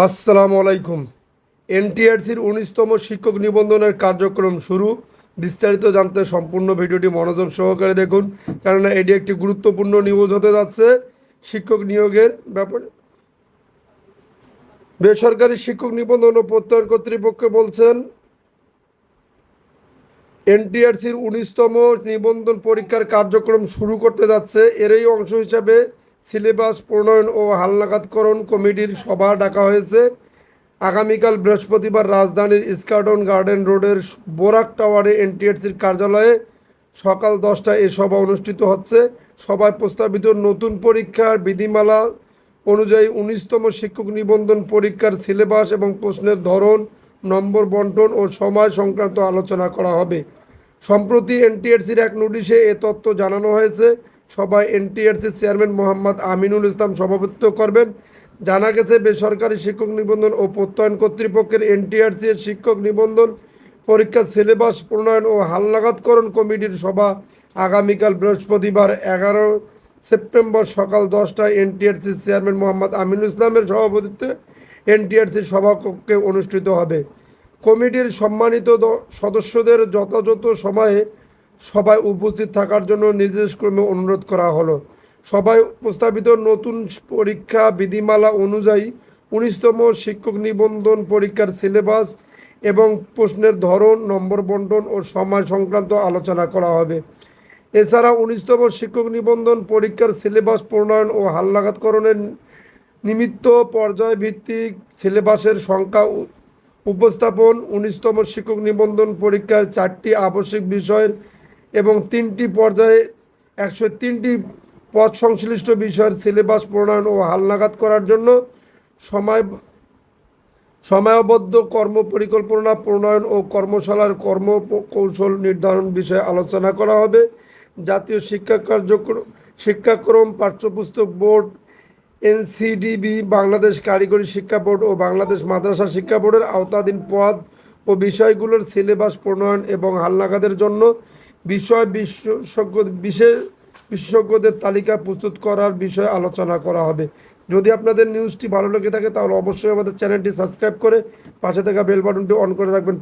আসসালামু আলাইকুম। এনটিআরসির 19তম শিক্ষক নিবন্ধনের কার্যক্রম শুরু। বিস্তারিত জানতে সম্পূর্ণ ভিডিওটি মনোযোগ সহকারে দেখুন, কেননা এটি একটি গুরুত্বপূর্ণ নিউজ হতে যাচ্ছে শিক্ষক নিয়োগের ব্যাপারে। বেসরকারি শিক্ষক নিবন্ধন ও প্রত্যয়ন কর্তৃপক্ষ বলছেন, এনটিআরসির 19তম নিবন্ধন পরীক্ষার কার্যক্রম শুরু করতে যাচ্ছে। এরই অংশ হিসাবে সিলেবাস প্রণয়ন ও হালনাগাদকরণ কমিটির সভা ডাকা হয়েছে। আগামীকাল বৃহস্পতিবার রাজধানীর স্কার্টন গার্ডেন রোডের বোরাক টাওয়ারে এনটিআরসির কার্যালয়ে সকাল 10টায় এ সভা অনুষ্ঠিত হচ্ছে। সভায় প্রস্তাবিত নতুন পরীক্ষার বিধিমালা অনুযায়ী 19তম শিক্ষক নিবন্ধন পরীক্ষার সিলেবাস এবং প্রশ্নের ধরন, নম্বর বন্টন ও সময় সংক্রান্ত আলোচনা করা হবে। সম্প্রতি এনটিআরসির এক নোটিশে এ তথ্য জানানো হয়েছে। সভায় এনটিআরসির চেয়ারম্যান মোহাম্মদ আমিনুল ইসলাম সভাপতিত্ব করবেন। জানা গেছে, বেসরকারি শিক্ষক নিবন্ধন ও প্রত্যয়ন কর্তৃপক্ষের এনটিআরসি এর শিক্ষক নিবন্ধন পরীক্ষার সিলেবাস প্রণয়ন ও হালনাগাদকরণ কমিটির সভা আগামীকাল বৃহস্পতিবার 11 সেপ্টেম্বর সকাল 10টায় এনটিআরসির চেয়ারম্যান মোহাম্মদ আমিনুল ইসলামের সভাপতিত্বে এনটিআরসির সভাকক্ষে অনুষ্ঠিত হবে। কমিটির সম্মানিত সদস্যদের যথাযথ সময়ে সভায় উপস্থিত থাকার জন্য নির্দেশক্রমে অনুরোধ করা হলো। সভায় প্রস্তাবিত নতুন পরীক্ষা বিধিমালা অনুযায়ী 19তম শিক্ষক নিবন্ধন পরীক্ষার সিলেবাস এবং প্রশ্নের ধরন, নম্বর বন্টন ও সময় সংক্রান্ত আলোচনা করা হবে। এছাড়া 19তম শিক্ষক নিবন্ধন পরীক্ষার সিলেবাস প্রণয়ন ও হালনাগাদকরণের নিমিত্ত পর্যায়ভিত্তিক সিলেবাসের সংখ্যা উপস্থাপন, 19তম শিক্ষক নিবন্ধন পরীক্ষার 4টি আবশ্যিক বিষয়ের এবং 3টি পর্যায়ে 103টি পদ সংশ্লিষ্ট বিষয়ের সিলেবাস প্রণয়ন ও হালনাগাদ করার জন্য সময়বদ্ধ কর্মপরিকল্পনা প্রণয়ন ও কর্মশালার কর্মকৌশল নির্ধারণ বিষয়ে আলোচনা করা হবে। জাতীয় শিক্ষাক্রম পাঠ্যপুস্তক বোর্ড, এনসিডিবি, বাংলাদেশ কারিগরি শিক্ষা বোর্ড ও বাংলাদেশ মাদ্রাসা শিক্ষা বোর্ডের আওতাধীন পদ ও বিষয়গুলোর সিলেবাস প্রণয়ন এবং হালনাগাদের জন্য বিশেষজ্ঞদের তালিকা প্রস্তুত করার বিষয়ে আলোচনা করা হবে। যদি আপনাদের নিউজটি ভালো লেগে থাকে তাহলে অবশ্যই আমাদের চ্যানেলটি সাবস্ক্রাইব করে পাশে থাকা বেল বাটনটি অন করে রাখবেন।